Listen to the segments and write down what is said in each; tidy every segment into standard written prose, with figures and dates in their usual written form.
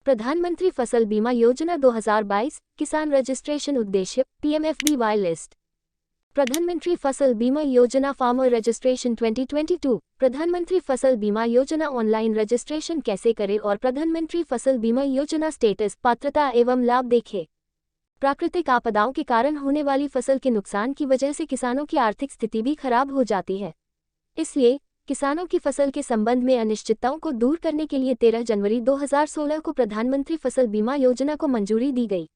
प्रधानमंत्री फसल बीमा योजना 2022 किसान रजिस्ट्रेशन उद्देश्य पीएमएफबीवाई लिस्ट। प्रधानमंत्री फसल बीमा योजना फार्मर रजिस्ट्रेशन 2022। प्रधानमंत्री फसल बीमा योजना ऑनलाइन रजिस्ट्रेशन कैसे करें और प्रधानमंत्री फसल बीमा योजना स्टेटस, पात्रता एवं लाभ देखें। प्राकृतिक आपदाओं के कारण होने वाली फसल के नुकसान की वजह से किसानों की आर्थिक स्थिति भी खराब हो जाती है। इसलिए किसानों की फसल के संबंध में अनिश्चितताओं को दूर करने के लिए 13 जनवरी 2016 को प्रधानमंत्री फसल बीमा योजना को मंजूरी दी गई।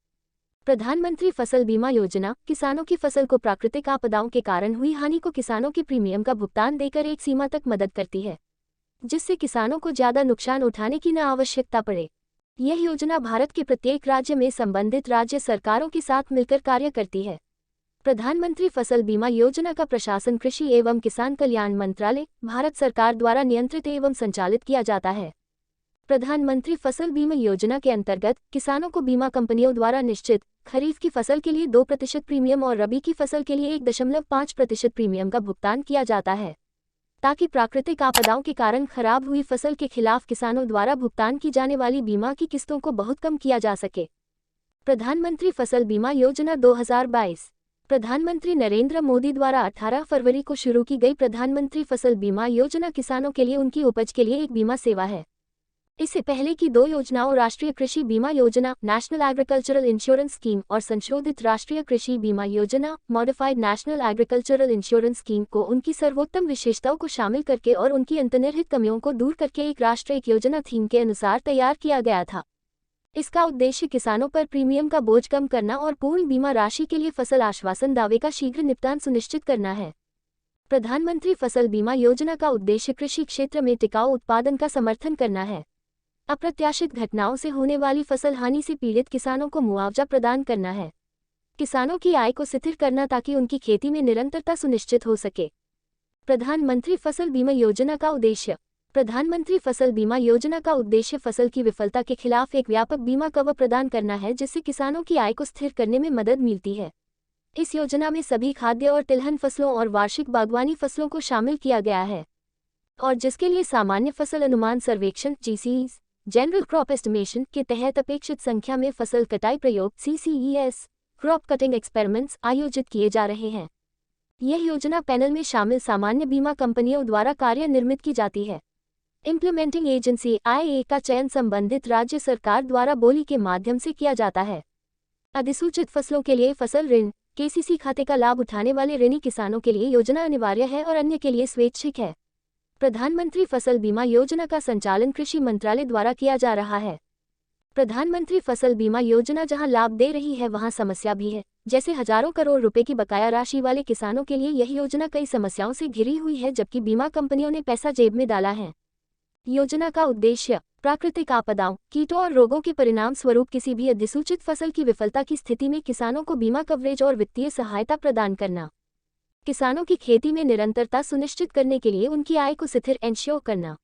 प्रधानमंत्री फसल बीमा योजना किसानों की फसल को प्राकृतिक आपदाओं के कारण हुई हानि को किसानों के प्रीमियम का भुगतान देकर एक सीमा तक मदद करती है, जिससे किसानों को ज्यादा नुकसान उठाने की न आवश्यकता पड़े। यह योजना भारत के प्रत्येक राज्य में संबंधित राज्य सरकारों के साथ मिलकर कार्य करती है। प्रधानमंत्री फसल बीमा योजना का प्रशासन कृषि एवं किसान कल्याण मंत्रालय, भारत सरकार द्वारा नियंत्रित एवं संचालित किया जाता है। प्रधानमंत्री फसल बीमा योजना के अंतर्गत किसानों को बीमा कंपनियों द्वारा निश्चित खरीफ की फसल के लिए 2% प्रीमियम और रबी की फसल के लिए 1.5% प्रीमियम का भुगतान किया जाता है, ताकि प्राकृतिक आपदाओं के कारण खराब हुई फसल के खिलाफ किसानों द्वारा भुगतान की जाने वाली बीमा की किस्तों को बहुत कम किया जा सके। प्रधानमंत्री फसल बीमा योजना 2022 प्रधानमंत्री नरेंद्र मोदी द्वारा 18 फरवरी को शुरू की गई प्रधानमंत्री फसल बीमा योजना किसानों के लिए उनकी उपज के लिए एक बीमा सेवा है। इससे पहले की 2 योजनाओं राष्ट्रीय कृषि बीमा योजना नेशनल एग्रीकल्चरल इंश्योरेंस स्कीम और संशोधित राष्ट्रीय कृषि बीमा योजना modified national agricultural insurance scheme को उनकी सर्वोत्तम विशेषताओं को शामिल करके और उनकी अंतर्निहित कमियों को दूर करके एक राष्ट्र एक योजना थीम के अनुसार तैयार किया गया था। इसका उद्देश्य किसानों पर प्रीमियम का बोझ कम करना और पूर्ण बीमा राशि के लिए फसल आश्वासन दावे का शीघ्र निपटान सुनिश्चित करना है। प्रधानमंत्री फसल बीमा योजना का उद्देश्य कृषि क्षेत्र में टिकाऊ उत्पादन का समर्थन करना है। अप्रत्याशित घटनाओं से होने वाली फसल हानि से पीड़ित किसानों को मुआवजा प्रदान करना है। किसानों की आय को स्थिर करना ताकि उनकी खेती में निरंतरता सुनिश्चित हो सके। प्रधानमंत्री फसल बीमा योजना का उद्देश्य प्रधानमंत्री फसल बीमा योजना का उद्देश्य फसल की विफलता के खिलाफ एक व्यापक बीमा कवर प्रदान करना है, जिससे किसानों की आय को स्थिर करने में मदद मिलती है। इस योजना में सभी खाद्य और तिलहन फसलों और वार्षिक बागवानी फसलों को शामिल किया गया है, और जिसके लिए सामान्य फसल अनुमान सर्वेक्षण (GCEs) जनरल क्रॉप एस्टिमेशन के तहत अपेक्षित संख्या में फसल कटाई प्रयोग (CCES) क्रॉप कटिंग एक्सपेरिमेंट्स आयोजित किए जा रहे हैं। यह योजना पैनल में शामिल सामान्य बीमा कंपनियों द्वारा कार्य निर्मित की जाती है। इम्प्लीमेंटिंग एजेंसी IA का चयन संबंधित राज्य सरकार द्वारा बोली के माध्यम से किया जाता है। अधिसूचित फसलों के लिए फसल ऋण KCC खाते का लाभ उठाने वाले ऋणी किसानों के लिए योजना अनिवार्य है और अन्य के लिए स्वैच्छिक है। प्रधानमंत्री फसल बीमा योजना का संचालन कृषि मंत्रालय द्वारा किया जा रहा है। प्रधानमंत्री फसल बीमा योजना जहां लाभ दे रही है वहां समस्या भी है, जैसे हजारों करोड़ रुपए की बकाया राशि वाले किसानों के लिए यह योजना कई समस्याओं से घिरी हुई है, जबकि बीमा कंपनियों ने पैसा जेब में डाला है। योजना का उद्देश्य प्राकृतिक आपदाओं, कीटों और रोगों के परिणाम स्वरूप किसी भी अधिसूचित फसल की विफलता की स्थिति में किसानों को बीमा कवरेज और वित्तीय सहायता प्रदान करना, किसानों की खेती में निरंतरता सुनिश्चित करने के लिए उनकी आय को स्थिर एंश्योर करना,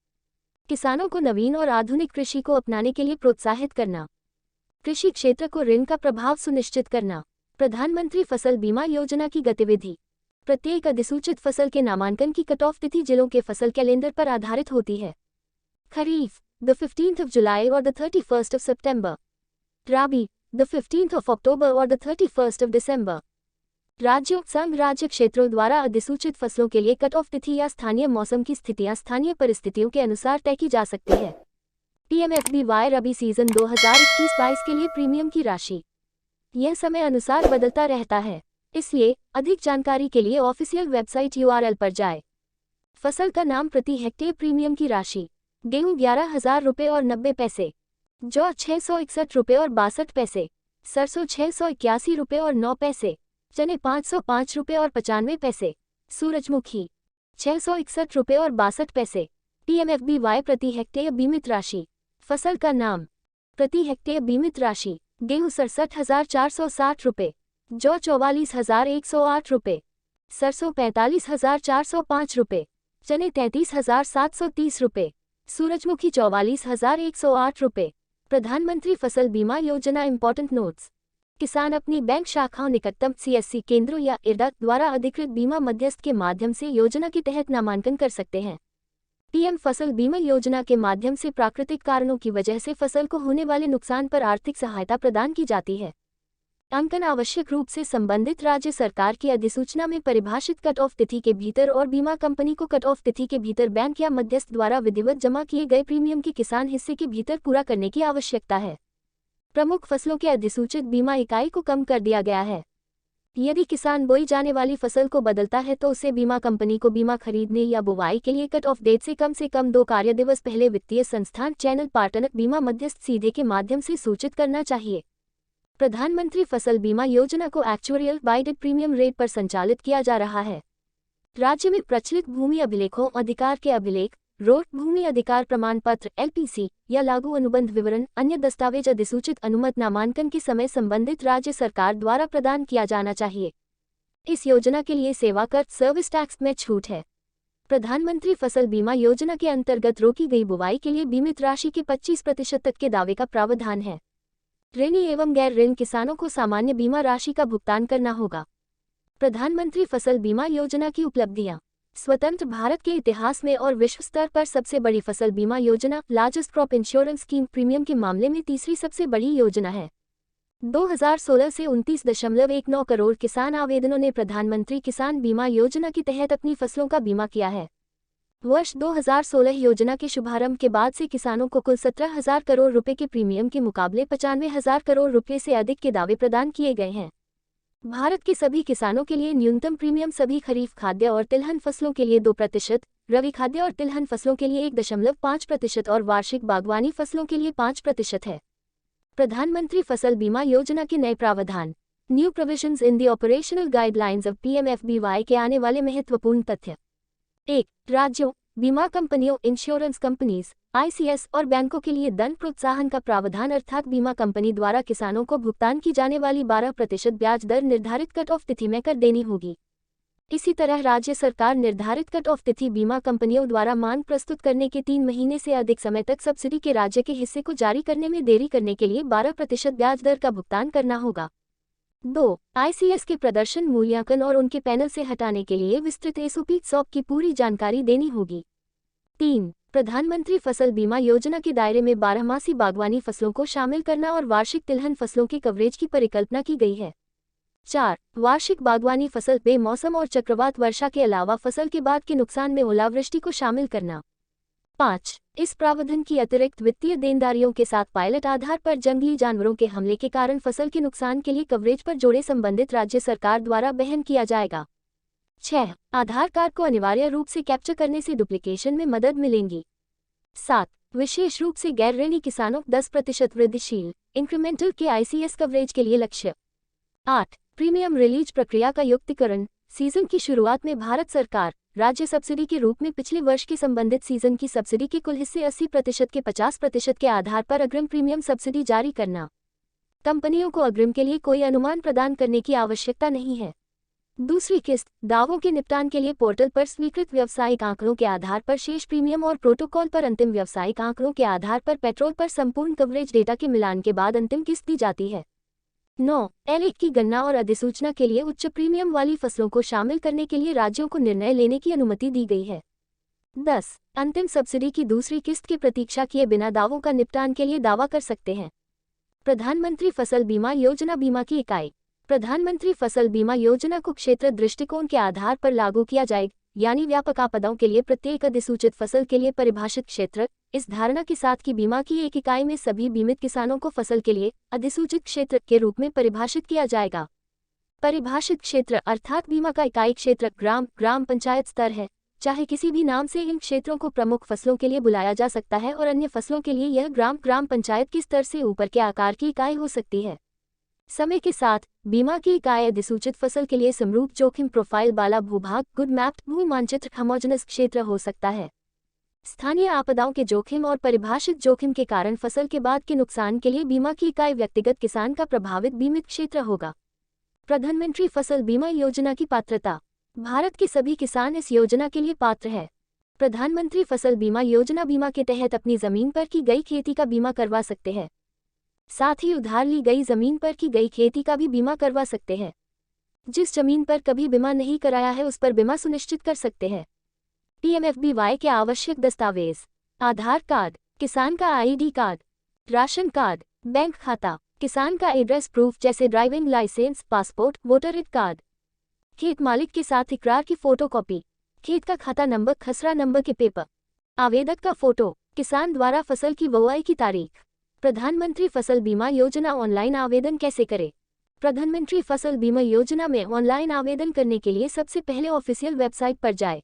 किसानों को नवीन और आधुनिक कृषि को अपनाने के लिए प्रोत्साहित करना, कृषि क्षेत्र को ऋण का प्रभाव सुनिश्चित करना। प्रधानमंत्री फसल बीमा योजना की गतिविधि प्रत्येक अधिसूचित फसल के नामांकन की कट ऑफ तिथि जिलों के फसल कैलेंडर पर आधारित होती है। खरीफ the 15th of July or the 31st of September, Rabi the 15th of October or the 31st of December। राज्यों संघ राज्य क्षेत्रों द्वारा अधिसूचित फसलों के लिए कट ऑफ तिथि या स्थानीय मौसम की स्थितियां स्थानीय परिस्थितियों के अनुसार तय की जा सकती है। पीएमएफबीवाई रबी सीजन 2021-22 के लिए प्रीमियम की राशि यह समय अनुसार बदलता रहता है, इसलिए अधिक जानकारी के लिए ऑफिशियल वेबसाइट URL पर जाएं। फसल का नाम प्रति हेक्टेयर प्रीमियम की राशि गेहूं 11,000 रुपये और 90 पैसे, जौ 661 रुपये और 62 पैसे, सरसों 681 रुपये और 9 पैसे, चने 505 रुपये और 95 पैसे, सूरजमुखी 661 रुपये और 62 पैसे। पीएमएफबीवाई प्रति हेक्टेयर बीमित राशि फसल का नाम प्रति हेक्टेयर बीमित राशि गेहूं 67,460 रुपये, जौ 44,108 रुपये, सरसों 45,405 रुपये, चने 33,730 रुपये, सूरजमुखी 44,108 रुपये। प्रधानमंत्री फसल बीमा योजना इंपॉर्टेंट नोट्स। किसान अपनी बैंक शाखाओं निकटतम CSC केंद्रों या IRDA द्वारा अधिकृत बीमा मध्यस्थ के माध्यम से योजना के तहत नामांकन कर सकते हैं। पीएम फसल बीमा योजना के माध्यम से प्राकृतिक कारणों की वजह से फसल को होने वाले नुकसान पर आर्थिक सहायता प्रदान की जाती है। अंकन आवश्यक रूप से संबंधित राज्य सरकार की अधिसूचना में परिभाषित कट ऑफ तिथि के भीतर और बीमा कंपनी को कट ऑफ तिथि के भीतर बैंक या मध्यस्थ द्वारा विधिवत जमा किए गए प्रीमियम के किसान हिस्से के भीतर पूरा करने की आवश्यकता है। प्रमुख फसलों के अधिसूचित बीमा इकाई को कम कर दिया गया है। यदि किसान बोई जाने वाली फसल को बदलता है तो उसे बीमा कंपनी को बीमा खरीदने या बुवाई के लिए कट ऑफ डेट से कम 2 कार्य दिवस पहले वित्तीय संस्थान चैनल पार्टनर बीमा मध्यस्थ सीधे के माध्यम से सूचित करना चाहिए। प्रधानमंत्री फसल बीमा योजना को एक्चुअरियल बाइडेड प्रीमियम रेट पर संचालित किया जा रहा है। राज्य में प्रचलित भूमि अभिलेखों अधिकार के अभिलेख, रोड भूमि अधिकार प्रमाण पत्र LPC या लागू अनुबंध विवरण अन्य दस्तावेज अधिसूचित अनुमत नामांकन के समय संबंधित राज्य सरकार द्वारा प्रदान किया जाना चाहिए। इस योजना के लिए सेवा कर सर्विस टैक्स में छूट है। प्रधानमंत्री फसल बीमा योजना के अंतर्गत रोकी गई बुवाई के लिए बीमित राशि के 25% तक के दावे का प्रावधान है। ऋणी एवं गैर ऋण किसानों को सामान्य बीमा राशि का भुगतान करना होगा। प्रधानमंत्री फसल बीमा योजना की उपलब्धियां। स्वतंत्र भारत के इतिहास में और विश्व स्तर पर सबसे बड़ी फसल बीमा योजना largest crop insurance scheme premium के मामले में तीसरी सबसे बड़ी योजना है। 2016 से 29.19 करोड़ किसान आवेदनों ने प्रधानमंत्री किसान बीमा योजना के तहत अपनी फसलों का बीमा किया है। वर्ष 2016 योजना के शुभारंभ के बाद से किसानों को कुल 17,000 करोड़ रुपए के प्रीमियम के मुकाबले 95,000 करोड़ रुपए से अधिक के दावे प्रदान किए गए हैं। भारत के सभी किसानों के लिए न्यूनतम प्रीमियम सभी खरीफ खाद्य और तिलहन फसलों के लिए 2%, रबी खाद्य और तिलहन फसलों के लिए 1.5% और वार्षिक बागवानी फसलों के लिए 5% है। प्रधानमंत्री फसल बीमा योजना के नए प्रावधान। New provisions in the operational guidelines of PMFBY के आने वाले महत्वपूर्ण तथ्य। 1. राज्यों, बीमा कंपनियों इंश्योरेंस कंपनीज ICS और बैंकों के लिए धन प्रोत्साहन का प्रावधान अर्थात बीमा कंपनी द्वारा किसानों को भुगतान की जाने वाली 12% ब्याज दर निर्धारित कट ऑफ तिथि में कर देनी होगी। इसी तरह राज्य सरकार निर्धारित कट ऑफ तिथि बीमा कंपनियों द्वारा मांग प्रस्तुत करने के 3 महीने से अधिक समय तक सब्सिडी के राज्य के हिस्से को जारी करने में देरी करने के लिए 12% ब्याज दर का भुगतान करना होगा। 2. ICS के प्रदर्शन मूल्यांकन और उनके पैनल से हटाने के लिए विस्तृत SOP की पूरी जानकारी देनी होगी। 3. प्रधानमंत्री फसल बीमा योजना के दायरे में 12मासी बागवानी फसलों को शामिल करना और वार्षिक तिलहन फसलों के कवरेज की परिकल्पना की गई है। 4. वार्षिक बागवानी फसल बेमौसम और चक्रवात वर्षा के अलावा फसल के बाद के नुकसान में ओलावृष्टि को शामिल करना। 5. इस प्रावधान की अतिरिक्त वित्तीय देनदारियों के साथ पायलट आधार पर जंगली जानवरों के हमले के कारण फसल के नुकसान के लिए कवरेज पर जोड़े संबंधित राज्य सरकार द्वारा वहन किया जाएगा। 6. आधार कार्ड को अनिवार्य रूप से कैप्चर करने से डुप्लीकेशन में मदद मिलेगी। 7. विशेष रूप से गैर ऋणी किसानों 10% वृद्धिशील इंक्रीमेंटल के ICS कवरेज के लिए लक्ष्य। 8. प्रीमियम रिलीज प्रक्रिया का युक्तिकरण। सीजन की शुरुआत में भारत सरकार राज्य सब्सिडी के रूप में पिछले वर्ष के संबंधित सीजन की सब्सिडी के कुल हिस्से 80% के 50% के आधार पर अग्रिम प्रीमियम सब्सिडी जारी करना। कंपनियों को अग्रिम के लिए कोई अनुमान प्रदान करने की आवश्यकता नहीं है। दूसरी किस्त दावों के निपटान के लिए पोर्टल पर स्वीकृत व्यावसायिक आंकड़ों के आधार पर शेष प्रीमियम और प्रोटोकॉल पर अंतिम व्यावसायिक आंकड़ों के आधार पर पेट्रोल पर संपूर्ण कवरेज डेटा के मिलान के बाद अंतिम किस्त दी जाती है। 9. L1 की गणना और अधिसूचना के लिए उच्च प्रीमियम वाली फसलों को शामिल करने के लिए राज्यों को निर्णय लेने की अनुमति दी गई है। 10. अंतिम सब्सिडी की दूसरी किस्त की प्रतीक्षा किए बिना दावों का निपटान के लिए दावा कर सकते हैं। प्रधानमंत्री फसल बीमा योजना बीमा की इकाई। प्रधानमंत्री फसल बीमा योजना को क्षेत्र दृष्टिकोण के आधार पर लागू किया जाएगा, यानी व्यापक आपदाओं के लिए प्रत्येक अधिसूचित फसल के लिए परिभाषित क्षेत्र, इस धारणा के साथ कि बीमा की एक इकाई में सभी बीमित किसानों को फसल के लिए अधिसूचित क्षेत्र के रूप में परिभाषित किया जाएगा। परिभाषित क्षेत्र अर्थात बीमा का इकाई क्षेत्र ग्राम पंचायत स्तर है। चाहे किसी भी नाम से इन क्षेत्रों को प्रमुख फसलों के लिए बुलाया जा सकता है और अन्य फसलों के लिए यह ग्राम पंचायत के स्तर से ऊपर के आकार की इकाई हो सकती है। समय के साथ बीमा की इकाई अधिसूचित फसल के लिए समरूप जोखिम प्रोफाइल वाला भूभाग गुड मैप्ड भू मानचित्र होमोजेनस क्षेत्र हो सकता है। स्थानीय आपदाओं के जोखिम और परिभाषित जोखिम के कारण फसल के बाद के नुकसान के लिए बीमा की इकाई व्यक्तिगत किसान का प्रभावित बीमित क्षेत्र होगा। प्रधानमंत्री फसल बीमा योजना की पात्रता। भारत के सभी किसान इस योजना के लिए पात्र है। प्रधानमंत्री फसल बीमा योजना बीमा के तहत अपनी जमीन पर की गई खेती का बीमा करवा सकते हैं। साथ ही उधार ली गई जमीन पर की गई खेती का भी बीमा करवा सकते हैं। जिस जमीन पर कभी बीमा नहीं कराया है उस पर बीमा सुनिश्चित कर सकते हैं। PMFBY के आवश्यक दस्तावेज: आधार कार्ड, किसान का ID card, ration card, bank खाता, किसान का एड्रेस प्रूफ जैसे driving licence, passport, voter ID card, खेत मालिक के साथ इकरार की फोटोकॉपी, खेत का खाता नंबर, खसरा नंबर के पेपर, आवेदक का फोटो, किसान द्वारा फसल की बुआई की तारीख। प्रधानमंत्री फसल बीमा योजना ऑनलाइन आवेदन कैसे करें? प्रधानमंत्री फसल बीमा योजना में ऑनलाइन आवेदन करने के लिए सबसे पहले ऑफिशियल वेबसाइट पर जाएं।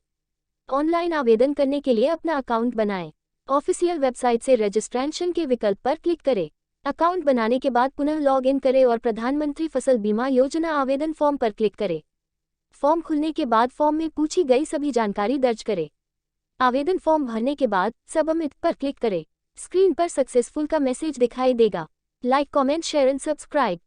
ऑनलाइन आवेदन करने के लिए अपना अकाउंट बनाएं। ऑफिशियल वेबसाइट से रजिस्ट्रेशन के विकल्प पर क्लिक करें। अकाउंट बनाने के बाद पुनः लॉग इन करें और प्रधानमंत्री फसल बीमा योजना आवेदन फॉर्म पर क्लिक करें। फॉर्म खुलने के बाद फॉर्म में पूछी गई सभी जानकारी दर्ज करें। आवेदन फॉर्म भरने के बाद सबमिट पर क्लिक करें। स्क्रीन पर सक्सेसफुल का मैसेज दिखाई देगा। Like, comment, share and subscribe.